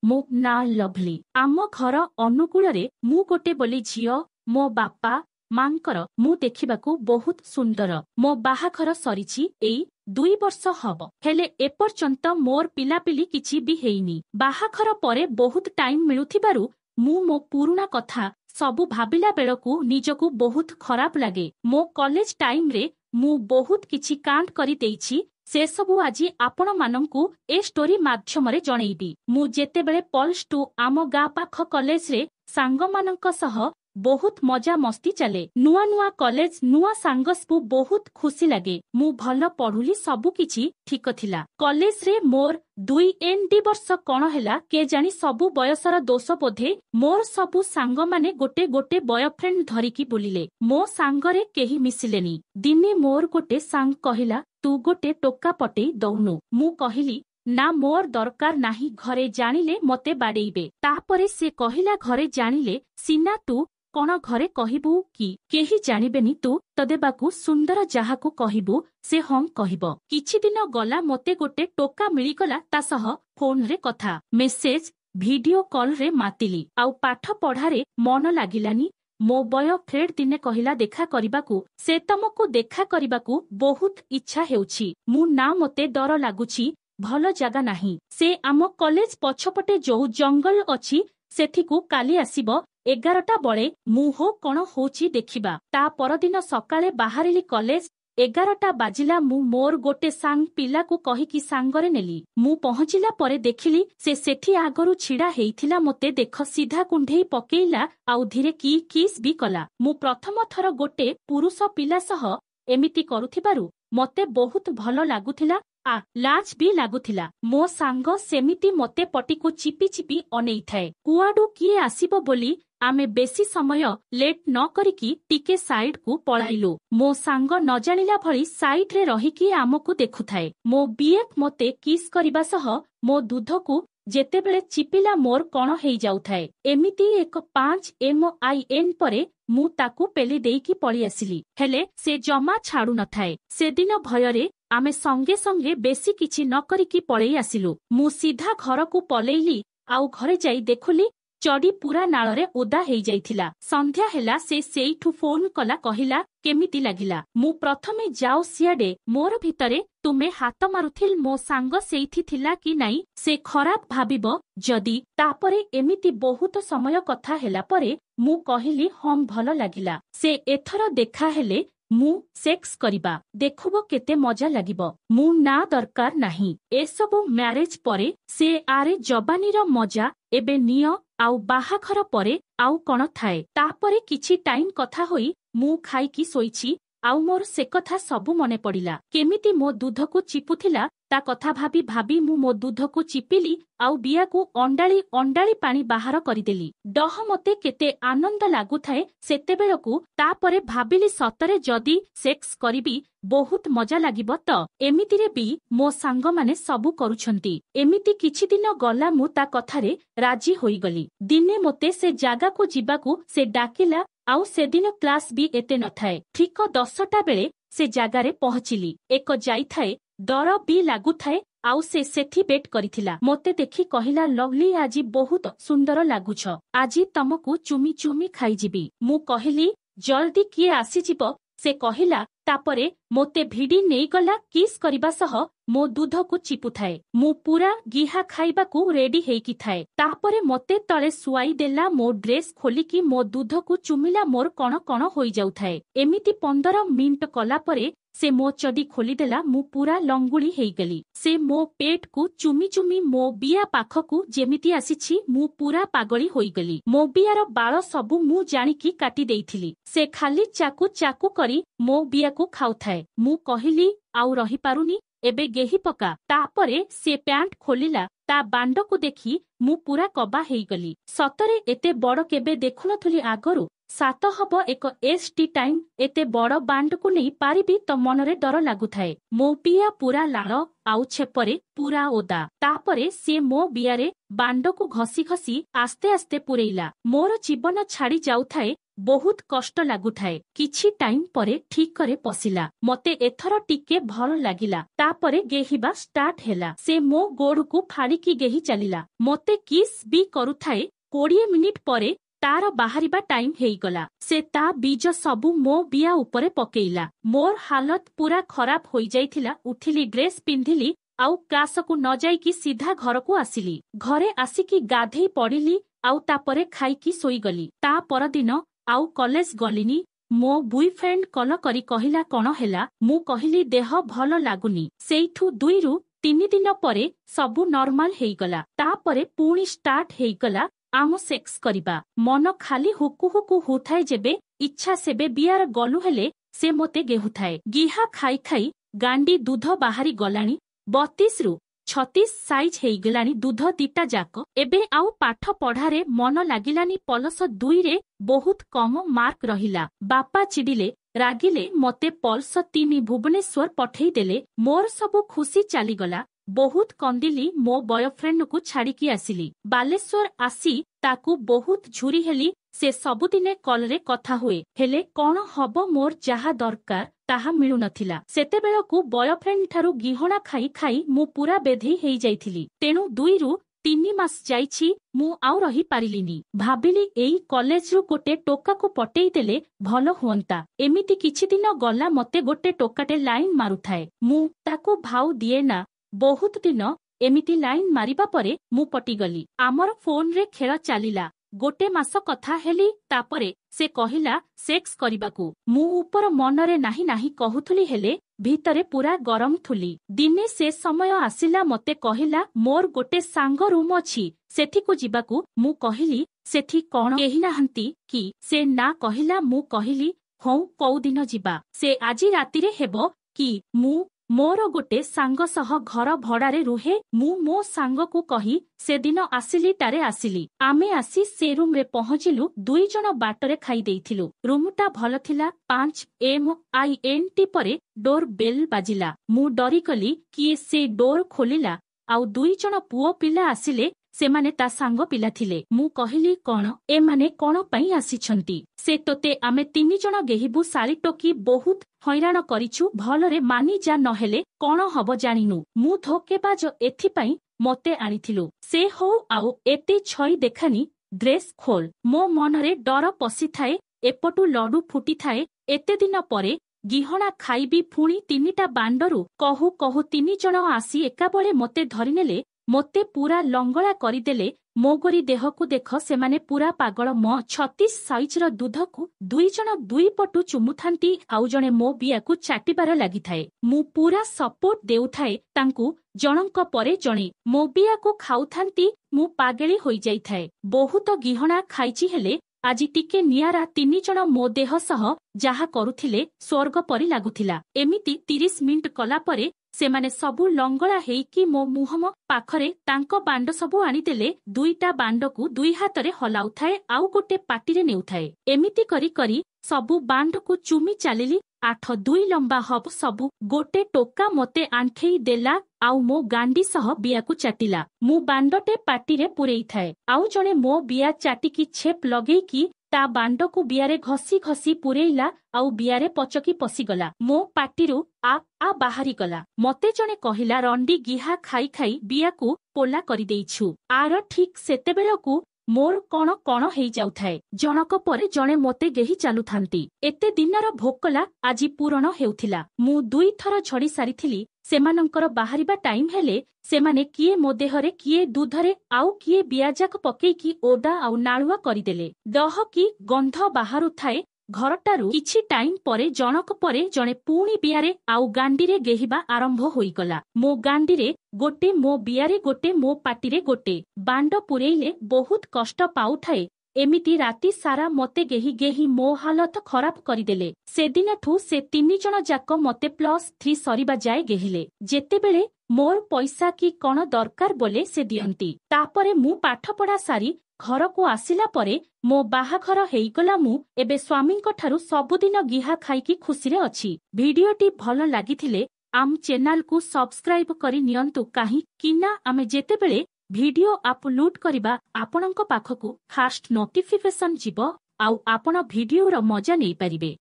मो ना लभली आम घर अनुकूल मु गोटे बोली झियो मो बापा मांकर मु देखिबाकू बहुत सुंदर मो बाहाघर सरीछि एई 2 वर्ष हब हेले एपर्यंत मोर पिलापिली किछि भी हेइनी बाहाघर परे बहुत टाइम मिलुथिबारु मु मो पुरुणा कथा सबु भाबिला बेलकू निजकू बहुत खराब लागे मो कॉलेज टाइम रे मु बहुत किछि कांड करि देइछि से सबु आजी आपण मानंकू ए स्टोरी माध्यमरे जणैबी मु जेतेबेले पल्स टू आम गा पाख कॉलेज रे सांग मानंक सह बहुत मजा मस्ती चले नुआ नुआ कॉलेज नुआ सांगसपु बहुत खुशी लागे मु भल पढ़ुली सबु किछि ठीक थिला कॉलेज रे मोर 2 एनडी वर्ष कण हैला के जानी सबु बयसर दोष बोधे मोर सबु सांग माने गोटे गोटे बॉयफ्रेंड धरिकी बुलिले मो सांगरे केही मिसिलेनी दिने मोर गोटे सांग कहिला तू गोटे टोका पटे दउनु मु कहिली ना मोर दरकार नाही घरे जानिले मते बाडेइबे तापरे से कहिला घरे जानिले सिना तू कण घरे कहिबू कि केही जानिबेनी तू तदेबाकू सुंदर जाहाकू कहिबू से हम कहिब किछि दिन गला मते गोटे टोका मिलिगला ता सह फोन रे कथा मेसेज वीडियो कॉल रे मातिली आउ पाठ पढ़ारे मन लागिलानी मो बॉयफ्रेंड दिने कहिला देखा करिबाकू से तमको देखा करिबाकू बहुत इच्छा हेउछि मु ना मते डर लागुछि भल जागा नाही से आम कॉलेज पछपटे जो जंगल अछि सेथिकू काली आसीबो 11टा बळे मुहो कण होची देखिबा ता परदिन सकाळे बाहरिली कॉलेज 11टा बाजिला मु मोर गोटे सांग पिला को कहिकी सांगरे नेली मु पहुंचिला परे देखिली से सेठी आगरु छिडा हेइथिला मते देख सीधा कुंढेई पकेइला आउ धीरे की किस भी कला मु प्रथम थर गोटे पुरुष पिला सह एमिति करुथिबारु मते बहुत भलो लागुथिला आ लाज भी लागुथिला मो सांग सेमिति मते पटिको चिपी चिपी अनेई थाए कुआडू किए आसीबो बोली आमे बेसी समय लेट न करिकी टिके साइड को पळाइलु मो सांग न जानिला भली साइड रे रहिकी आमको देखुथाए मो बीएफ मते किस करिबा सह मो दूधको जेतेबेले चिपिला मोर कण हेई जाउथाए एमिति एक 5 MIN परे मु ताकू पेली देईकी पळी आसिली हेले से जमा छाडू न थाए से दिन भयरे आमे संगे संगे बेसी किछि न करिकी पळेई आसिलु मु सीधा घर को पलेइली आउ घरे जाई देखुली चडी पूरा नाଳରେ ओदा हेई जाइथिला संध्या हेला से सेइठु फोन कला कहिला केमिति लागिला मु प्रथमे जाओ सियाडे मोर भितरे तुमे हाथ मारुथिल मो सांग सेइथि थिला कि नाही से खराब भाबिबो जदी तापरे एमिति बहुत समय कथा हेला परे मु कहिली हम भलो लागिला से एथर देखा हेले मु सेक्स करिबा देखुबो केते मजा लागिबो मु ना दरकार नाही ए सब मैरिज परे से आरे जवानीर मजा एबे नियो आउ बाहाघर परे आउ कण थाए तापरे किछि टाइम कथा होई मु खाइकी सोइछि आउ मोर से कथा सबु मने पड़िला केमिति मो दूधको चिपुथिला ता कथा भाबी भाबी मु मो दूधको चिपिली आउ बियाकू अंडाळी अंडाळी पानी बाहर करिदेली डह मते केते आनंद लागुथाए सेतेबेलकू तापरे भाबिली सतरे जदी सेक्स करिबी बहुत मजा लागिबो त एमितिरे भी मो सांग माने सबु करूछंती एमिति किछि दिन गला मु ता कथारे राजी होई गली दिने मते से जागा को जिबाकू से डाकिला आउ से दिन क्लास भी एते न थाए ठीक 10टा बेले से जागारे पहुंचिली एक जाइथाए डर भी लागुथाए आउ से सेठी बेट करिथिला मते देखि कहिला लवली आजी बहुत सुंदर लागुछ आजी तमको चुमी चुमी खाई जिबी मु कहिली जल्दी किए आसी जिवो से कहिला तापरे मोते भिडी नेई गला किस करिबा सह मो दूध को चिपुथाए मु पूरा गिहा खाइबा को रेडी हेकी थाए तापरे मोते तळे सुआई देला मो ड्रेस खोलिकी मो दूध को चुमिला मोर कण कण होई जाउथाए एमिति 15 मिनिट कला परे से मो चडी खोली देला मु पूरा लंगुली हेइगली से मो पेट को चुमी चुमी मो बिया पाखकू जेमिति आसीछि मु पूरा पागली होइगली मो बियार बाळ सबु मु जानिकी काटी देइथिली से खाली चाकू चाकू करी मो बिया को खाउथाए मु कहिली आउ रही पारुनी एबे गेही पका तापरे से पैंट खोलिला ता बांड को देखी मु पूरा कबा हेइगली सतरे एते बड़ केबे देखुनथुली आगरु सात हब एक एसटी टाइम एते बड़ बांड को नहीं पारिबी तो मनरे डर लागुथाए मो बिया पूरा लाळ आउ छेपरे पूरा ओदा तापरे से मो बियारे बांड को घसी घसी आस्ते आस्ते पुरेइला मोर जीवन छाड़ी जाउथाए बहुत कष्ट लागुथाए किछि टाइम परे ठीक करे पसिला मते एथर टिके भल लागिला तापरे गेहिबा स्टार्ट हेला से मो गोड़ को फाड़ी की गेही चलिला मते किस भी करुथाए 20 मिनिट परे तार बाहरिबा टाइम हेइगला से ता बीज सबु मो बिया उपरे पकेइला मोर हालत पूरा खराब होई जाइथिला उठिली ड्रेस पिंधिली आउ क्लासकु न जाइकी सीधा घरकु आसिली घरे आसिकी गाधेई पड़िली आउ तापरे खाइकी सोईगली ता परदिन आउ कॉलेज गलिनी मो बॉयफ्रेंड कल करी कहिला कण हेला मु कहिली देह भल लागुनी सेइठु 2 रु 3 दिन परे सबु नॉर्मल हेइगला तापरे पुणी स्टार्ट हेइगला आम सेक्स करिबा मन खाली हुकु हुकु होथाए जेबे इच्छा सेबे बियार गलु हेले से मोते गेहुथाए गिहा खाई खाई गांडी दूध बाहारी गलानी 32 रु 36 साइज हेइगलानी दूध दिटा जाक एबे आउ पाठ पढ़ारे मन लागिलानी पलस 2 रे बहुत कम मार्क रहिला बापा चिडिले रागिले मते पल्स 3 भुवनेश्वर पठेई देले मोर सबु खुशी चालीगला बहुत कंदिली मो बॉयफ्रेंड को छाड़िकी आसिली बालेश्वर आसी ताकू बहुत झुरी हेली से सबुदिने कॉल रे कथा हुए हेले कौन हबो मोर जहा दरकार ताहा मिलु नथिला सेतेबेलकू बॉयफ्रेंड ठारू गिहणा खाई खाई मु पूरा बेधे हेई जाइथिली तेणु 2 रु 3 मास जाइछि मु आउ रही पारिलिनी भाबिली एई कॉलेज रु गोटे टोका को पटेई देले भलो हुंता एमिति किछि दिन गला मते गोटे टोकाटे लाइन मारुथाए मु ताकू भाउ दिए ना बहुत दिन एमिति लाइन मारिबा परे मु पटिगली आमर फोन रे खेल चलिला गोटे मास कथा हेली तापरे से कहिला सेक्स करिबाकू मु ऊपर मनरे नाही नाही कहूथुली हेले भीतरे पूरा गरम थुली दिने से समय आसिला मते कहिला मोर गोटे सांग रूम अछि सेठिको जिबाकू मु कहिली सेठी कोन केही नाहंती कि से ना कहिला मु कहिली हौ कौ दिन जिबा से आजी रातिरे हेबो कि मु मोर गोटे सांग सह घर भड़ारे रुहे मु मो सांग को कही से दिन आसिली टारे आसिली आमे आसी से रूम रे पहुंचिलु 2 जण बाटरे खाई देइथिलु रूमटा भल थिला 5 MINT परे डोर बेल बाजिला मु डरी कली कि से डोर खोलिला आउ 2 जण पुओ पिला आसिले सेमाने ता सांग पिला थिले मु कहिली कोन ए माने कोन पई आसीछंती से तोते आमे 3 जण गेहिबु साली टोकी बहुत हैरान करिछु भलरे मानी जा नहेले कोन हबो जानिनु मु धोकेबाज एथि पई मते आनिथिलु से हो आउ एते छई देखानी ड्रेस खोल मो मनरे डर पसी थाए एपटु लडू फुटी थाए एते दिन परे गिहणा खाइबी फुणी 3टा बांडरू कहू कहू 3 जण आसी एकाबळे मते धरिनेले मोते पूरा लंगड़ा करिदेले मोगरी देह को देख से माने पूरा पागल मो 36 साइज रो दूध को 2 जण 2 पटु चुमुथांती आउ जणे मो बिया को चाटिबार लागि थाए मु पूरा सपोर्ट देउथाए तांकू जणंक परे जणे मो बिया को खाउथांती मु पागेली होई जाई थाए बहुत गिहणा खाइची हेले आजी टिके नियारा 3 जण मो देह सह जाहा करुथिले स्वर्ग परि लागुथिला एमिति 30 मिनिट कला परे सेमाने सबु लंगड़ा हेइकी मो मुहम पाखरे तांको बांड सबु आनिदेले 2टा बांडकू 2 हातरे हलाउथाए आउ गोटे पाटिरे नेउथाए एमिति करी करी सबु बांडकू चुमी चालिली 8-2 लंबा हब सबु गोटे टोका मते आंठेई देला आउ मो गांडी सह बियाकू चाटिला मु बांडटे पाटिरे पुरेई थाए आउ जणे मो बिया चाटिकी छेप लगेईकी ता बांडकू बियारे घसी घसी पुरेइला आउ बियारे पचकी पसिगला मो पाटिरू आ बाहरी गला मते जणे कहिला रंडी गिहा खाई खाई बियाकू पोला करि देइछु आर ठीक सेतेबेलकू मोर कण कण हेई जाउथाए जनक परे जणे मते गेही चालुथांती एते दिनर भोकला आजी पूरण हेउथिला मु 2 थर छड़ी सारिथिली सेमानंकर बाहरिबा टाइम हेले सेमाने किए मो देहरे किए दूधरे आउ किए बियाजाक पकेईकी ओडा आउ नाळुआ करिदेले दह की गंध बाहारु थाए घरटारू किछि टाइम परे जनक परे जणे पुणी बियारे आउ गांडीरे गेहिबा आरंभ होईगला मो गांडीरे गोटे मो बियारे गोटे मो पाटिरे गोटे बांड पुरेइले बहुत कष्ट पाउथाए एमिति राति सारा मते गेही गेही मो हालत खराब करिदेले सेदिनठू से 3 जण जाक मते +3 सरीबा जाए गेहिले जेतेबेले मोर पैसा की कण दरकार बोले से दियंती तापरे मु पाठ पढ़ा सारी घर को आसिला परे मो बाहाघर हेइगला मु एबे स्वामींक ठारू सबुदिन गिहा खाइकी खुशीरे अछि भिडियोटी भल लागिथिले आम चैनल को सब्सक्राइब करि नियंतु काहे किना आमे जेतेबेले भिडियो अपलोड करिबा आपणक पाखकू फास्ट नोटिफिकेशन जिवो ଆଉ ଆପଣ ଭିଡିଓର ମଜା ନେଇପାରିବେ।